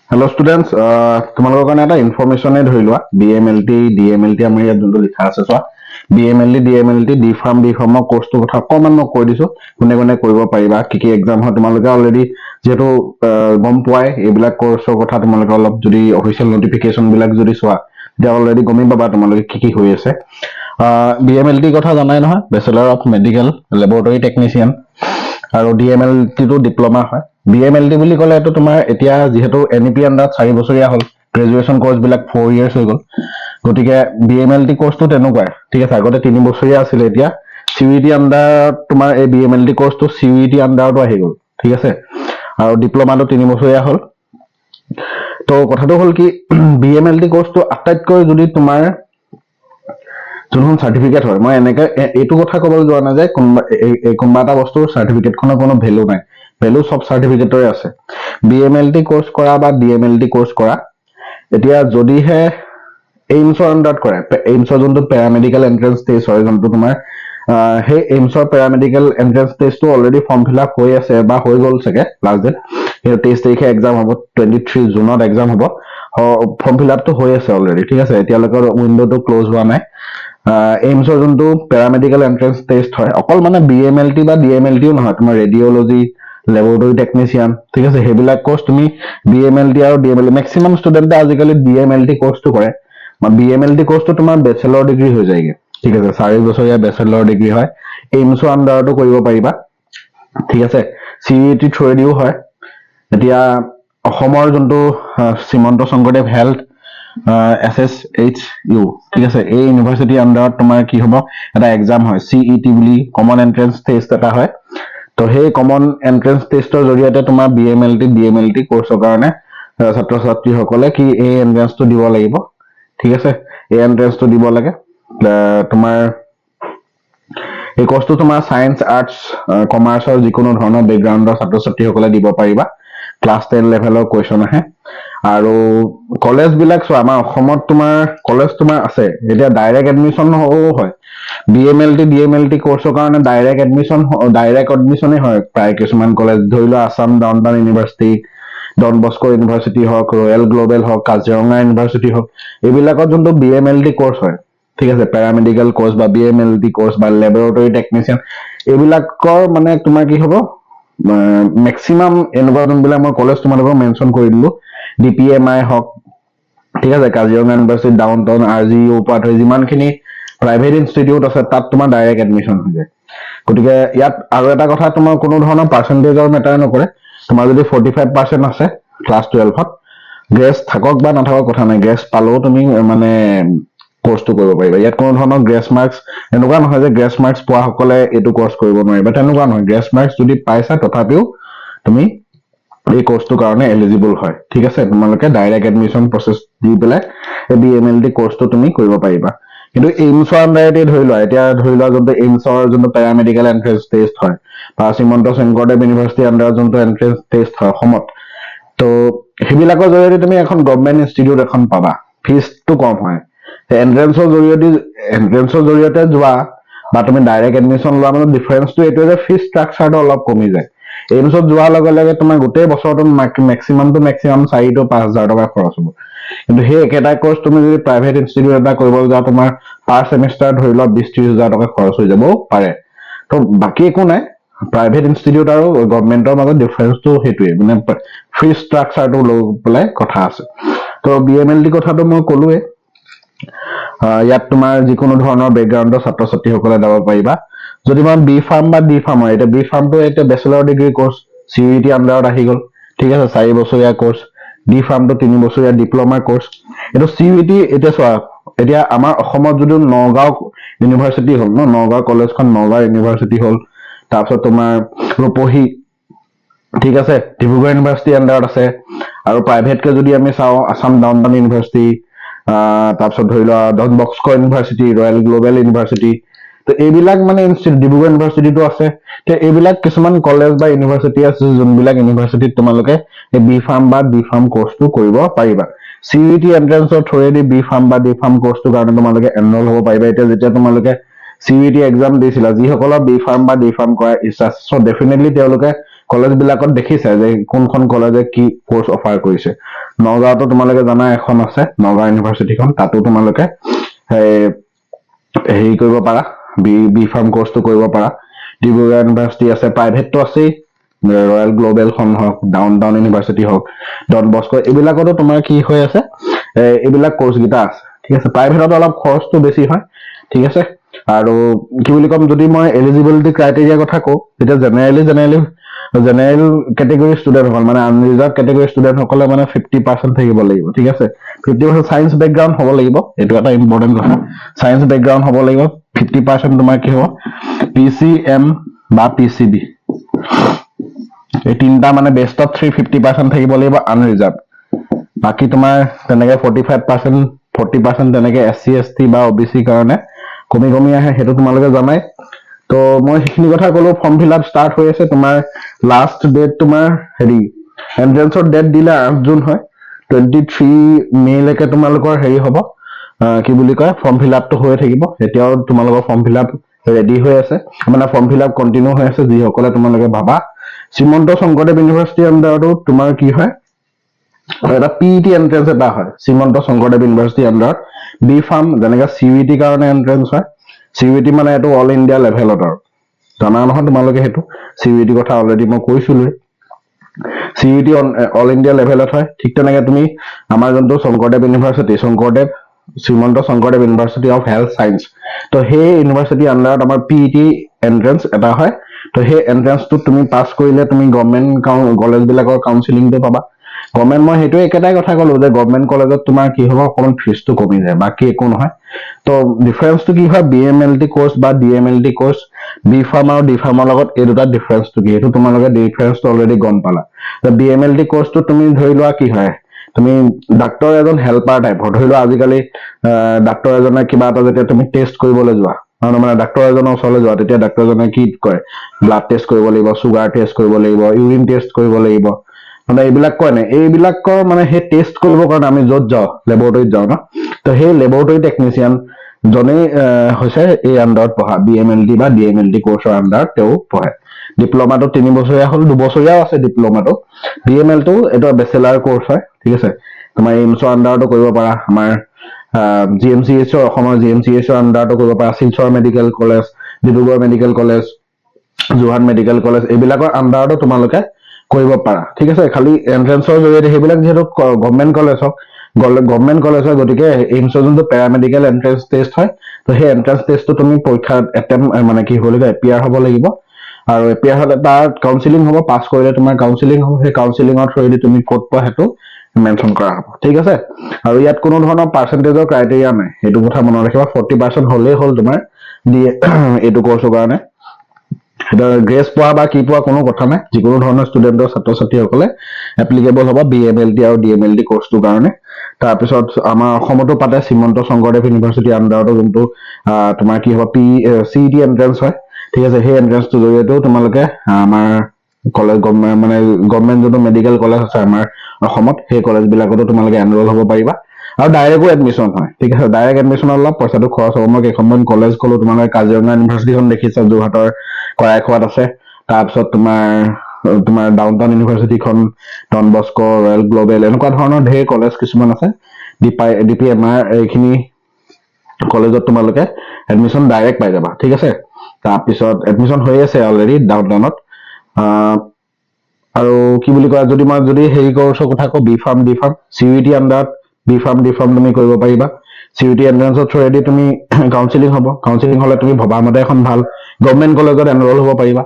Hello students, তোমালোকৰ কাৰণে এটা ইনফৰমেশ্যনে ধৰি লোৱা BMLT DMLT আমাৰ ইয়াত যোনটো লিখা আছে চোৱা BMLT DMLT D Farm কোৰ্চটোৰ কথা অকণমান মই কৈ দিছো কোনে কোনে কৰিব পাৰিবা কি এক্সাম হয় তোমালোকে অলৰেডি যেটো গম পোৱাই এইবিলাক কোৰ্চৰ কথা তোমালোকে অলপ যদি অফিচিয়েল নোটিফিকেশন বিলাক যদি চোৱা তেতিয়া অলৰেডি গমেই পাবা তোমালোকে কি হৈ আছে BMLT কথা জানাই নহয় bachelor of medical laboratory technician আৰু DMLT টো ডিপ্লোমা হয় BMLT বুলি ক'লে এটো তোমাৰ এতিয়া যেহেতু NEP আন্ডাৰত 4 বছৰীয়া হ'ল গ্ৰেজুৱেচন কোৰ্স বিলাক 4 ইয়াৰ্স হৈ গ'ল গতিকে BMLT কোৰ্সটো তেনেকুৱাই ঠিক আছে আগতে 3 বছৰীয়া আছিল এতিয়া CUET আন্ডাৰত তোমাৰ এই BMLT কোৰ্সটো CUET আন্ডাৰটো আহি গ'ল ঠিক আছে আৰু ডিপ্লোমাটো 3 বছৰীয়া হ'ল তো কথাটো হ'ল কি BMLT কোৰ্সটো আটাইতকৈ যদি তোমাৰ যোনখন সাৰ্টিফিকেট হয় মই এনেকে এইটো কথা ক'বলৈ যোৱা নাই যে কোনবা এটা বস্তুৰ সাৰ্টিফিকেটখনৰ কোনো ভ্যালু নাই ভ্যালু সব সাৰ্টিফিকেটৰে আছে BMLT কোৰ্স কৰা বা DMLT কোৰ্স কৰা এতিয়া যদিহে এইমছৰ আন্ডাৰত কৰে এইমছৰ যোনটো পেৰামেডিকেল এন্ট্ৰেন্স টেষ্ট হয় যোনটো তোমাৰ হে এইমছৰ পেৰামেডিকেল এন্ট্ৰেন্স টেষ্টটো অলৰেডি ফৰ্ম ফিল আপ হৈ আছে বা হৈ গ'ল চাগে লাষ্ট ডেট এই 23 তাৰিখে এক্সাম হ'ব 23 জুনত এক্সাম হ'ব ফৰ্ম ফিল আপটো হৈ আছে অলৰেডি ঠিক আছে এতিয়ালৈকে উইন্ডোটো ক্লোজ হোৱা নাই এইমছৰ যোনটো পেৰামেডিকেল এন্ট্ৰেন্স টেষ্ট হয় অকল মানে BMLT বা DMLTও নহয় তোমাৰ ৰেডিঅলজি লেবৰেটৰী টেকনিচিয়ান ঠিক আছে হেবিলাক কোৰ্স তুমি BMLT আৰু DMLT ম্যাক্সিমাম ষ্টুডেন্টে আজিকালি DMLT কোৰ্সটো কৰে BMLT কোৰ্সটো তোমাৰ বেচেলৰ ডিগ্ৰী হৈ যায়গে ঠিক আছে 4 বছৰীয়া বেচেলৰ ডিগ্ৰী হয় এইমছৰ আন্ডাৰটো কৰিব পাৰিবা ঠিক আছে CET থ্ৰুদিও হয় এতিয়া অসমৰ যোনটো শ্ৰীমন্ত শংকৰদেৱ হেল্থ SSHU ঠিক আছে এই ইউনিভাৰ্সিটি আন্ডাৰত তোমাৰ কি হ'ব এটা এক্সাম হয় CET বুলি কমন এন্ট্ৰেন্স টেষ্ট এটা হয় তো সেই কমন এন্ট্ৰেন্স টেষ্টৰ জৰিয়তে তোমাৰ BMLT DMLT কোৰ্সৰ কাৰণে ছাত্ৰ ছাত্ৰী সকলে কি এই এন্ট্ৰেন্সটো দিব লাগিব ঠিক আছে এই এন্ট্ৰেন্সটো দিব লাগে তোমাৰ এই কোৰ্সটো তোমাৰ সায়েন্স আৰ্টস কমাৰ্চৰ যিকোনো ধৰণৰ বেকগ্ৰাউণ্ডৰ ছাত্ৰ ছাত্ৰী সকলে দিব পাৰিবা ক্লাস 10 লেভেলৰ কোৱেশ্চন আহে আৰু কলেজ বিলাক চোৱা আমাৰ অসমত তোমাৰ কলেজ তোমাৰ আছে এতিয়া ডাইৰেক্ট এডমিশন হয় BMLT DMLT কোৰ্সৰ কাৰণে ডাইৰেক্ট এডমিশনে হয় প্ৰায় কিছুমান কলেজ ধৰি লোৱা Assam downtown university Don Bosco university হওক ৰয়েল গ্লোবেল হওক কাজিৰঙা ইউনিভাৰ্সিটি হওক এইবিলাকত যোনটো BMLT কোৰ্স হয় ঠিক আছে পেৰামেডিকেল কোৰ্স বা BMLT কোৰ্স বা লেবৰেটৰী টেকনিচিয়ান এইবিলাকৰ মানে তোমাৰ কি হ'ব ম্যাক্সিমাম এনেকুৱা যোনবিলাক মই কলেজ তোমালোকক মেনশন কৰি দিলো DPMI হওক ঠিক আছে কাজিৰঙা ইউনিভাৰ্সিটি ডাউনটাউন RGU পৰা ধৰি যিমানখিনি প্ৰাইভেট ইনষ্টিটিউট আছে তাত তোমাৰ ডাইৰেক্ট এডমিশন হৈ যায় গতিকে ইয়াত আৰু এটা কথা তোমাৰ কোনো ধৰণৰ পাৰ্চেন্টেজৰ মেটাৰ নকৰে তোমাৰ যদি 45% আছে ক্লাস 12ত গ্ৰেছ থাকক বা নাথাকক কথা নাই গ্ৰেছ পালেও তুমি মানে কোৰ্সটো কৰিব পাৰিবা ইয়াত কোনো ধৰণৰ গ্ৰেছ মাৰ্কস এনেকুৱা নহয় যে গ্ৰেছ মাৰ্কস পোৱা সকলে এইটো কোৰ্স কৰিব নোৱাৰিবা তেনেকুৱা নহয় গ্ৰেছ মাৰ্কস যদি পাইছা তথাপিও তুমি এই কোৰ্সটোৰ কাৰণে এলিজিবল হয় ঠিক আছে তোমালোকে ডাইৰেক্ট এডমিশন প্ৰসেস দি পেলাই এই BMLT কোৰ্সটো তুমি কৰিব পাৰিবা কিন্তু এইমছৰ আন্ডাৰতে ধৰি লোৱা যোনটো এইমছৰ যোনটো পেৰামেডিকেল এন্ট্ৰেন্স টেষ্ট হয় বা শ্ৰীমন্ত শংকৰদেৱ ইউনিভাৰ্সিটি আন্ডাৰত যোনটো এন্ট্ৰেন্স টেষ্ট হয় অসমত তো হেবিলাকৰ জৰিয়তে তুমি এখন গভৰ্ণমেন্ট ইনষ্টিটিউট এখন পাবা ফিজটো কম হয় এন্ট্ৰেন্সৰ জৰিয়তে যোৱা বা তুমি ডাইৰেক্ট এডমিশন লোৱা মানে ডিফাৰেন্সটো এইটোৱে যে ফিজ ষ্ট্ৰাকচাৰটো অলপ কমি যায় এইমছত যোৱাৰ লগে লগে তোমাৰ গোটেই বছৰটো ম্যাক্সিমাম 4 to 5 হাজাৰ টকা খৰচ হ'ব কিন্তু সেই একেটা কোৰ্স তুমি যদি প্ৰাইভেট ইনষ্টিটিউট এটা কৰিব যাও তোমাৰ পাৰ সেমিস্টাৰ ধৰি লোৱা 20-30 হাজাৰ টকা খৰচ হৈ যাব পাৰে তো বাকি একো নাই প্ৰাইভেট ইনষ্টিটিউট আৰু গভৰ্ণমেন্টৰ মাজত ডিফাৰেন্সটো হেতুৱে মানে ফ্ৰী ষ্ট্ৰাকচাৰটো লৈ পেলাই কথা আছে তো BMLT কথাটো মই ক'লোৱে ইয়াত তোমাৰ যিকোনো ধৰণৰ বেকগ্ৰাউণ্ডৰ ছাত্ৰ ছাত্ৰী সকলে যাব পাৰিবা যদি মই B Farm বা D Farm হয় এটা B Farm টো এটা বেচেলৰ ডিগ্ৰী কোৰ্স CUET আন্ডাৰত আহি গ'ল ঠিক আছে 4 বছৰীয়া কোৰ্স D Farm টো 3 বছৰীয়া ডিপ্লোমা কোৰ্স এটো CUET এটা চোৱা এতিয়া আমাৰ অসমত যদি নগাঁও ইউনিভাৰ্সিটি হ'ল নগাঁও কলেজখন নগাঁও ইউনিভাৰ্সিটি হ'ল তাৰপিছত তোমাৰ ৰূপহী ঠিক আছে ডিব্ৰুগড় ইউনিভাৰ্সিটি আন্ডাৰত আছে আৰু প্ৰাইভেট কে যদি আমি চাও আসাম ডাউনটাউন ইউনিভাৰ্সিটি তাৰপিছত ধৰি লোৱা Don Bosco university Royal Global university তো এইবিলাক মানে ইনষ্টিটিউট ডিব্ৰুগড় ইউনিভাৰ্সিটিটো আছে তে এইবিলাক কিছুমান কলেজ বা ইউনিভাৰ্সিটি আছে যোনবিলাক ইউনিভাৰ্সিটিত তোমালোকে এই B Farm বা D Farm কোৰ্সটো কৰিব পাৰিবা CUET এন্ট্ৰেন্সৰ থ্ৰুৱেদি B Farm বা D Farm কোৰ্সটোৰ কাৰণে তোমালোকে এনৰোল হ'ব পাৰিবা এতিয়া যেতিয়া তোমালোকে CUET এক্সাম দিছিলা যিসকলৰ B Farm বা D Farm কৰা ইচ্ছা সো ডেফিনেটলি তেওঁলোকে কলেজ বিলাকত দেখিছে যে কোনখন কলেজে কি কোৰ্চ অফাৰ কৰিছে। নগাঁৱতো তোমালোকে জানা এখন আছে নগাঁও ইউনিভাৰ্চিটিখন, তাতো তোমালোকে হেৰি কৰিব পাৰা, বি ফাৰ্ম কোৰ্চটো কৰিব পাৰা। ডিব্ৰুগড় ইউনিভাৰ্চিটি আছে, প্ৰাইভেটটো আছেই, ৰয়েল গ্ল'বেলখন হওক, ডাউন টাউন ইউনিভাৰ্চিটি হওক, ডন বস্কো, এইবিলাকতো তোমাৰ কি হৈ আছে, এইবিলাক কোৰ্চ কেইটা আছে। ঠিক আছে, প্ৰাইভেটত অলপ খৰচটো বেছি হয়। ঠিক আছে, আৰু কি বুলি ক'ম, যদি মই এলিজিবিলিটি ক্ৰাইটেৰিয়াৰ কথা কওঁ, তেতিয়া জেনেৰেল কেটেগৰী ষ্টুডেণ্টসকল মানে আনৰিজাৰ্ভ কেটেগৰী ষ্টুডেণ্টসকলে মানে 50% থাকিব লাগিব। ঠিক আছে, 50% চায়েন্স বেকগ্ৰাউণ্ড হ'ব লাগিব, এইটো এটা ইম্পৰ্টেণ্ট কথা। চায়েন্স বেকগ্ৰাউণ্ড হ'ব লাগিব। 50% তোমাৰ কি হ'ব, PCM বা PCB, এই তিনিটা মানে বেষ্ট অফ 50% থাকিব লাগিব আনৰিজাৰ্ভ। বাকী তোমাৰ তেনেকে 40% তেনেকে SC ST বা OBC কাৰণে কমি আহে, সেইটো তোমালোকে জানাই। তো মই সেইখিনি কথা ক'লো। ফৰ্ম ফিল আপ ষ্টাৰ্ট হৈ আছে। তোমাৰ লাষ্ট ডেট তোমাৰ এন্ট্ৰেন্সৰ ডেট দিলে 8 জুন হয়। 23 মে'লৈকে তোমালোকৰ হ'ব, কি বুলি কয়, ফৰ্ম ফিল আপটো হৈ থাকিব। এতিয়াও তোমালোকৰ ফৰ্ম ফিল আপ ৰেডি হৈ আছে, মানে ফৰ্ম ফিল আপ কণ্টিনিউ হৈ আছে। যিসকলে তোমালোকে ভাবা শ্ৰীমন্ত শংকৰদেৱ ইউনিভাৰ্চিটিৰ আণ্ডাৰতো তোমাৰ কি হয়, এটা PET এন্ট্ৰেন্স এটা হয়। শ্ৰীমন্ত শংকৰদেৱ ইউনিভাৰ্চিটিৰ আণ্ডাৰত বি ফাৰ্ম যেনেকে CUET কাৰণে এন্ট্ৰেন্স হয়। CUET মানে এইটো অল ইণ্ডিয়া লেভেলত, আৰু জানা নহয় তোমালোকে সেইটো CUET কথা অলৰেডি মই কৈছিলোৱে। CUET অল ইণ্ডিয়া লেভেলত হয়। ঠিক তেনেকে তুমি আমাৰ যোনটো Sankardev university, Srimanta Sankardev university of health science, তো সেই ইউনিভাৰ্চিটিৰ আণ্ডাৰত আমাৰ PET এন্ট্ৰেন্স এটা হয়। তো সেই এন্ট্ৰেন্সটো তুমি পাছ কৰিলে তুমি গভৰ্ণমেণ্ট কলেজ বিলাকৰ কাউন্সিলিংটো পাবা। গভৰ্ণমেণ্ট, মই সেইটোৱে একেটাই কথা ক'লো যে গভৰ্ণমেণ্ট কলেজত তোমাৰ কি হ'ব, অকণমান ফিজটো কমি যায়, বাকী একো নহয়। তো ডিফাৰেন্সটো কি হয়, BMLT কোৰ্চ বা DMLT কোৰ্চ, বি ফাৰ্ম আৰু ডি ফাৰ্মৰ লগত এই দুটা ডিফাৰেন্সটো কি, সেইটো তোমালোকে ডিফাৰেন্সটো অলৰেডি গম পালা। BMLT কোৰ্চটো তুমি ধৰি লোৱা কি হয়, তুমি ডাক্তৰ এজন হেল্পাৰ টাইপৰ, ধৰি লোৱা আজিকালি ডাক্তৰ এজনে কিবা এটা যেতিয়া তুমি টেষ্ট কৰিবলৈ যোৱা, মানে ডাক্তৰ এজনৰ ওচৰলৈ যোৱা, তেতিয়া ডাক্তৰজনে কি কয়, ব্লাড টেষ্ট কৰিব লাগিব, চুগাৰ টেষ্ট কৰিব লাগিব, ইউৰিন টেষ্ট কৰিব লাগিব, মানে এইবিলাক কয় নাই, এইবিলাকৰ মানে সেই টেষ্ট কৰিবৰ কাৰণে আমি য'ত যাওঁ, লেবৰেটৰীত যাওঁ ন, তো সেই লেবৰেটৰী টেকনিচিয়ান জনেই হৈছে এই আণ্ডাৰত পঢ়া BMLT বা DMLT কোৰ্চৰ আণ্ডাৰত তেওঁ পঢ়ে। ডিপ্ল'মাটো 3 বছৰীয়া হ'ল, 2 বছৰীয়াও আছে ডিপ্ল'মাটো। BMLটো এইটো বেচেলাৰ কোৰ্চ হয়। ঠিক আছে, তোমাৰ এইমছৰ আণ্ডাৰতো কৰিব পাৰা, আমাৰ GMCHৰ অসমৰ GMCHৰ আণ্ডাৰতো কৰিব পাৰা, Silchar medical college, Dibrugarh medical college, Jorhat medical college, এইবিলাকৰ আণ্ডাৰতো তোমালোকে কৰিব পাৰা। ঠিক আছে, খালি এন্ট্ৰেন্সৰ জৰিয়তে, সেইবিলাক যিহেতু গভৰ্ণমেণ্ট কলেজ হয়, গতিকে এইমছৰ যোনটো পেৰামেডিকেল এন্ট্ৰেন্স টেষ্ট হয়, তো সেই এন্ট্ৰেন্স টেষ্টটো তুমি পৰীক্ষাত মানে কি হ'ব লাগিব, এপিয়াৰ হ'ব লাগিব। আৰু এপিয়াৰ হ'লে তাৰ কাউন্সিলিং হ'ব, পাছ কৰিলে তোমাৰ কাউন্সিলিং হ'ব। সেই কাউন্সিলিঙৰ থ্ৰুৱেদি তুমি ক'ত পোৱা সেইটো মেনশ্যন কৰা হ'ব। ঠিক আছে, আৰু ইয়াত কোনো ধৰণৰ পাৰ্চেন্টেজৰ ক্ৰাইটেৰিয়া নাই, সেইটো কথা মনত ৰাখিবা। 40% হ'লেই হ'ল তোমাৰ এইটো কোৰ্চৰ কাৰণে। গ্ৰেছ পোৱা বা কি পোৱা কোনো কথা নাই, যিকোনো ধৰণৰ ষ্টুডেণ্টৰ ছাত্ৰ ছাত্ৰীসকলে এপ্লিকেবল হ'ব BMLT আৰু DMLT কোৰ্চটোৰ কাৰণে। তাৰপিছত আমাৰ অসমতো পাতে, শ্ৰীমন্ত শংকৰদেৱ ইউনিভাৰ্চিটিৰ আণ্ডাৰতো যোনটো তোমাৰ কি হ'ব, CET এন্ট্ৰেন্স হয়। ঠিক আছে, সেই এন্ট্ৰেন্সটোৰ জৰিয়তেও তোমালোকে আমাৰ কলেজ গভৰ্ণমেণ্ট যোনটো মেডিকেল কলেজ আছে আমাৰ অসমত, সেই কলেজ বিলাকতো তোমালোকে এনৰোল হ'ব পাৰিবা। আৰু ডাইৰেক্টো এডমিশ্যন হয়। ঠিক আছে, ডাইৰেক্ট এডমিশ্যনত অলপ পইচাটো খৰচ হ'ব। মই কেইখনমান কলেজ ক'লো তোমালোকে, কাজিৰঙা ইউনিভাৰ্চিটিখন দেখিছা, যোৰহাটৰ কৰাইখোৱাত আছে। তাৰপিছত তোমাৰ ডাউন টাউন ইউনিভাৰ্চিটিখন, ডন বস্কো, ৰয়েল গ্ল'বেল, এনেকুৱা ধৰণৰ ঢেৰ কলেজ কিছুমান আছে। DPMR, এইখিনি কলেজত তোমালোকে এডমিশ্যন ডাইৰেক্ট পাই যাবা। ঠিক আছে, তাৰপিছত এডমিশ্যন হৈ আছে অলৰেডি ডাউন টাউনত। আৰু কি বুলি কয়, যদি হেৰি কোৰ্চৰ কথা কওঁ, বি ফাৰ্ম CUET আণ্ডাৰত বি ফাৰ্ম তুমি কৰিব পাৰিবা। CUET এন্ট্ৰেন্সৰ থ্ৰুৱেদি তুমি কাউন্সিলিং হ'ব। কাউন্সিলিং হ'লে তুমি ভবা মতে এখন ভাল গভৰ্ণমেণ্ট কলেজত এনৰোল হ'ব পাৰিবা।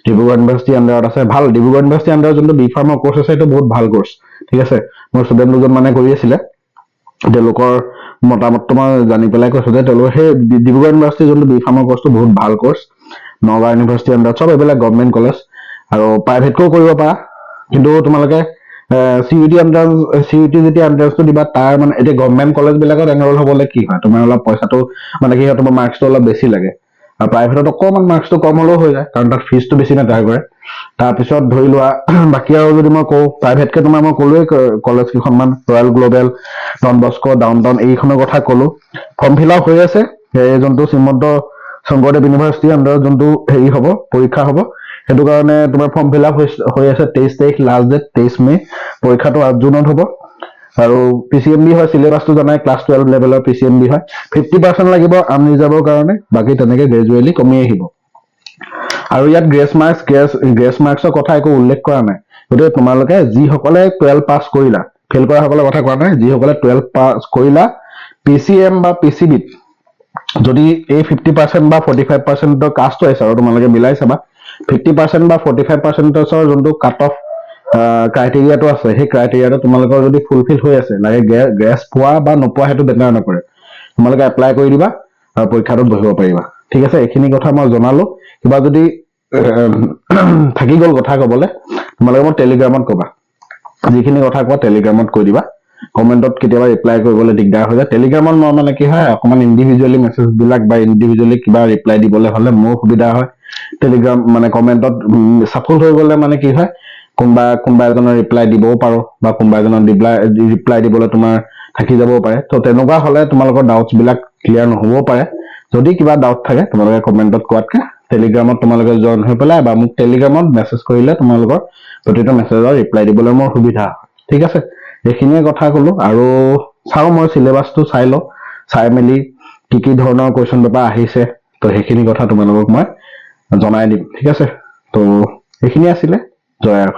ডিব্ৰুগড় ইউনিভাৰ্চিটিৰ আণ্ডাৰত আছে, ভাল ডিব্ৰুগড় ইউনিভাৰ্চিটিৰ আণ্ডাৰত যোনটো বি ফাৰ্মৰ কোৰ্চ আছে, সেইটো বহুত ভাল কোৰ্চ। ঠিক আছে, মোৰ ষ্টুডেণ্ট দুজন মানে কৰি আছিলে, তেওঁলোকৰ মতামতটো মই জানি পেলাই কৈছো যে তেওঁলোকে সেই ডিব্ৰুগড় ইউনিভাৰ্চিটিৰ যোনটো বি ফাৰ্মৰ কোৰ্চটো বহুত ভাল কোৰ্চ। নগাঁও ইউনিভাৰ্চিটিৰ আণ্ডাৰত, চব এইবিলাক গভৰ্ণমেণ্ট কলেজ। আৰু প্ৰাইভেটকৈও কৰিব পাৰা, কিন্তু তোমালোকে CUET যেতিয়া এন্ট্ৰেন্সটো দিবা, তাৰ মানে এতিয়া গভৰ্ণমেণ্ট কলেজ বিলাকত এনৰোল হ'বলৈ কি হয়, তোমাৰ অলপ পইচাটো মানে কি হয়, তোমাৰ মাৰ্কছটো অলপ বেছি লাগে। আৰু প্ৰাইভেটত অকণমান মাৰ্কছটো কম হ'লেও হৈ যায়, কাৰণ তাত ফিজটো বেছি নাথাকে কৰে। তাৰপিছত ধৰি লোৱা, বাকী আৰু যদি মই কওঁ, প্ৰাইভেটকে তোমাৰ মই ক'লোৱেই কলেজ কেইখনমান, Royal Global, Don Bosco, downtown, এইখনৰ কথা ক'লো। ফৰ্ম ফিল আপ হৈ আছে। এই যোনটো শ্ৰীমন্ত শংকৰদেৱ ইউনিভাৰ্চিটিৰ আণ্ডাৰত যোনটো হেৰি হ'ব, পৰীক্ষা হ'ব, সেইটো কাৰণে তোমাৰ ফৰ্ম ফিল আপ হৈ আছে 23 তাৰিখ লাষ্ট ডেট 23 মে পৰীক্ষাটো 8 জুনত হ'ব আৰু পিচিএমবি হয় চিলেবাছটো জানাই ক্লাছ 12 লেভেলৰ পিচিএমবি হয় 50% লাগিব আনৰিজাৰ্ভৰ কাৰণে বাকি তেনেকে গ্ৰেজুৱেলি কমি আহিব আৰু ইয়াত গ্ৰেছ মাৰ্কছৰ কথা একো উল্লেখ কৰা নাই গতিকে তোমালোকে যিসকলে 12 পাছ কৰিলা ফেল কৰা সকলৰ কথা কোৱা নাই যিসকলে 12 পাছ কৰিলা পিচিএম বা পিচিবিত যদি এই 50% বা 45% কাষ্টটো আছে আৰু তোমালোকে মিলাই চাবা 50% বা 45%ৰ যোনটো কাট অফ ক্ৰাইটেৰিয়াটো আছে সেই ক্ৰাইটেৰিয়াটো তোমালোকৰ যদি ফুলফিল হৈ আছে লাগে গ্ৰেছ পোৱা বা নোপোৱা সেইটো বেটাৰ নকৰে তোমালোকে এপ্লাই কৰি দিবা আৰু পৰীক্ষাটোত বহিব পাৰিবা ঠিক আছে এইখিনি কথা মই জনালো কিবা যদি থাকি গ'ল কথা ক'বলৈ তোমালোকে মই টেলিগ্ৰামত ক'বা যিখিনি কথা কোৱা টেলিগ্ৰামত কৈ দিবা কমেন্টত কেতিয়াবা ৰিপ্লাই কৰিবলৈ দিগদাৰ হৈ যায় টেলিগ্ৰামত মই মানে কি হয় অকমান ইণ্ডিভিজুৱেলি মেছেজ বিলাক বা ইণ্ডিভিজুৱেলি কিবা ৰিপ্লাই দিবলৈ হ'লে মোৰ সুবিধা হয় টেলিগ্ৰাম মানে কমেন্টত সাফল হৈ গ'লে মানে কি হয় কোনোবা এজনৰ ৰিপ্লাই দিবও পাৰো বা কোনোবা এজনৰ ৰিপ্লাই দিবলৈ তোমাৰ থাকি যাবও পাৰে তো তেনেকুৱা হ'লে তোমালোকৰ ডাউটছ বিলাক ক্লিয়াৰ নহ'বও পাৰে যদি কিবা ডাউট থাকে তোমালোকে কমেন্টত কোৱাতকে টেলিগ্ৰামত তোমালোকে জইন হৈ পেলাই বা মোক টেলিগ্ৰামত মেছেজ কৰিলে তোমালোকৰ প্ৰতিটো মেছেজৰ ৰিপ্লাই দিবলৈ মোৰ সুবিধা ঠিক আছে এইখিনিয়ে কথা ক'লো আৰু চাও মই চিলেবাছটো চাই লওঁ চাই মেলি কি ধৰণৰ কুৱেশ্যন পেপাৰ আহিছে তো সেইখিনি কথা তোমালোকক মই জনাই দিম ঠিক আছে তো এইখিনি আছিলে জয় আৰ